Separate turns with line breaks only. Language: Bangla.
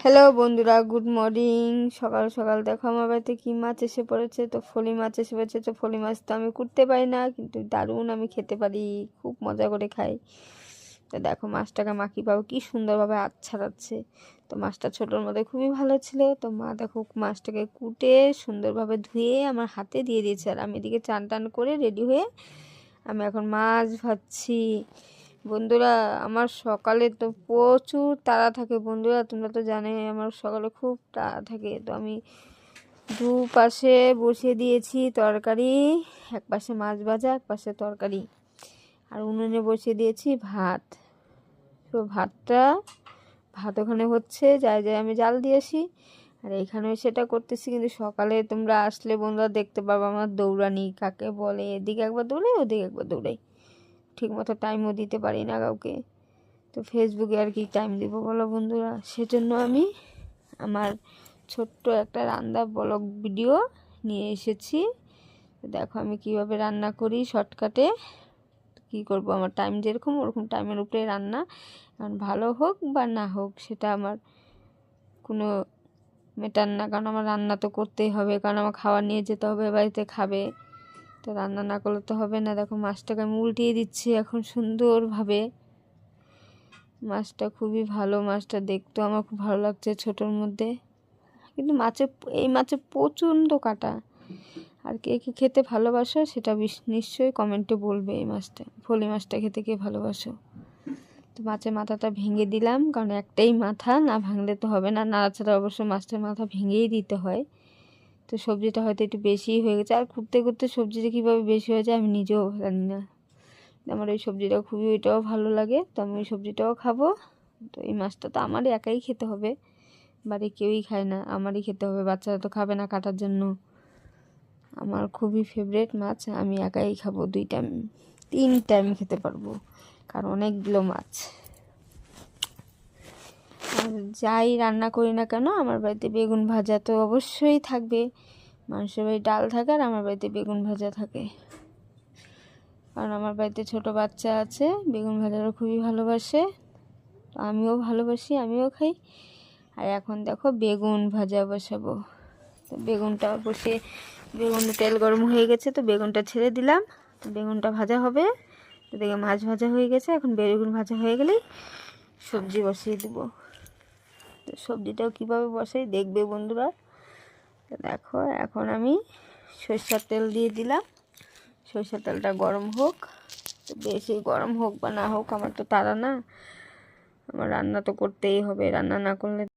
হ্যালো বন্ধুরা, গুড মর্নিং। সকাল সকাল দেখো আমার বাড়িতে কি মাছ এসে পড়েছে। তো ফলি মাছ এসে পড়েছে। তো ফলি মাছ তো আমি কুটতে পারি না, কিন্তু দারুণ আমি খেতে পারি, খুব মজা করে খাই। তো দেখো মাছটাকে মা কীভাবে কি সুন্দরভাবে ছাড়াচ্ছে। তো মাছটা ছোটোর মধ্যে খুবই ভালো ছিল। তো মা দেখো মাছটাকে কুটে সুন্দরভাবে ধুয়ে আমার হাতে দিয়ে দিয়েছে, আর আমি এদিকে চান টান করে রেডি হয়ে আমি এখন মাছ ভাজছি। বন্ধুরা, আমার সকালে তো প্রচুর তাড়া থাকে। বন্ধুরা, তোমরা তো জানোই আমার সকালে খুব তাড়া থাকে। তো আমি দুপাশে বসিয়ে দিয়েছি তরকারি, এক পাশে মাছ ভাজা, এক পাশে তরকারি, আর উনুনে বসিয়ে দিয়েছি ভাত। তো ভাত ওখানে হচ্ছে, যাই আমি জাল দিয়েছি, আর এখানেও সেটা করতেছি। কিন্তু সকালে তোমরা আসলে বন্ধুরা দেখতে পাবো আমার দৌড়ানি কাকে বলে। এদিকে একবার দৌড়াই, ওদিকে একবার দৌড়াই, ঠিক মতো টাইমও দিতে পারি না কাউকে। তো ফেসবুকে আর কি টাইম দিব বলো বন্ধুরা। সেজন্য আমি আমার ছোট্ট একটা রান্না ব্লগ ভিডিও নিয়ে এসেছি। দেখো আমি কিভাবে রান্না করি শর্টকাটে। কি করব, আমার টাইম যেরকম ওরকম টাইমের উপরে রান্না, কারণ ভালো হোক বা না হোক সেটা আমার কোনো ম্যাটার না, কারণ আমার রান্না তো করতেই হবে, কারণ আমার খাবার নিয়ে যেতে হবে, বাড়িতে খাবে। তো রান্না না করলে তো হবে না। দেখো মাছটাকে আমি উল্টিয়ে দিচ্ছি এখন সুন্দরভাবে। মাছটা খুবই ভালো, মাছটা দেখতেও আমার খুব ভালো লাগছে ছোটোর মধ্যে। কিন্তু এই মাছে প্রচণ্ড কাঁটা। আর কে কে খেতে ভালোবাসো সেটা নিশ্চয়ই কমেন্টে বলবে। এই মাছটা, ফলি মাছটা খেতে কে ভালোবাসো। তো মাছের মাথাটা ভেঙে দিলাম, কারণ একটাই মাথা, না ভাঙলে তো হবে না। নাড়াচাড়া অবশ্য মাছটার মাথা ভেঙেই দিতে হয়। তো সবজিটা হয়তো একটু বেশিই হয়ে গেছে, আর করতে করতে সবজিটা কীভাবে বেশি হয়ে যায় আমি নিজেও জানি না। আমার এই সবজিটা খুবই, ওইটাও ভালো লাগে, তো আমি ওই সবজিটাও খাবো। তো এই মাছটা তো আমারই একাই খেতে হবে, বাড়ি কেউই খায় না, আমারই খেতে হবে। বাচ্চারা তো খাবে না কাটার জন্য। আমার খুবই ফেভারিট মাছ, আমি একাই খাবো, 2 টাইম 3 টাইম খেতে পারবো, কারণ অনেকগুলো মাছ। আর যাই রান্না করি না কেন আমার বাড়িতে বেগুন ভাজা তো অবশ্যই থাকবে। মানুষের বাড়ি ডাল থাকে, আর আমার বাড়িতে বেগুন ভাজা থাকে, কারণ আমার বাড়িতে ছোট বাচ্চা আছে, বেগুন ভাজাটা খুবই ভালোবাসে। তো আমিও ভালোবাসি, আমিও খাই। আর এখন দেখো বেগুন ভাজা বসাবো। তো বেগুনটা বসে, বেগুনে তেল গরম হয়ে গেছে, তো বেগুনটা ছেড়ে দিলাম। তো বেগুনটা ভাজা হবে। তো দেখে মাছ ভাজা হয়ে গেছে, এখন বেগুন ভাজা হয়ে গেলেই সবজি বসিয়ে দেবো। তো সবজিটাও কীভাবে বসাই দেখবে বন্ধুরা। তো দেখো এখন আমি সরষের তেল দিয়ে দিলাম। সরষের তেলটা গরম হোক, তো বেশি গরম হোক বা না হোক আমার তো তাড়া না, আমার রান্না তো করতেই হবে, রান্না না করলে